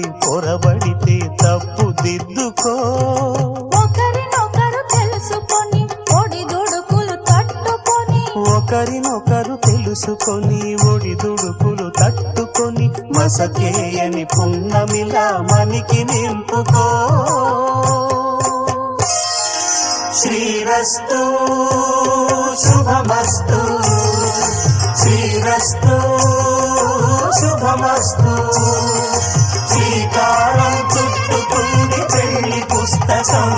పొరబడితే తప్పు దిద్దుకో. ఒకరినొకరు తెలుసుకొని ఒడిదుడుకులు తట్టుకొని, ఒకరినొకరు తెలుసుకొని ఒడిదుడుకులు తట్టుకొని, మసకేయని పున్నమిలా మనికి నింపుకో. శ్రీరస్తు శుభమస్తు, శ్రీరస్తు శుభమస్తు. శ్రీకారం చుట్టుకుంది పెళ్లి పుస్తకం.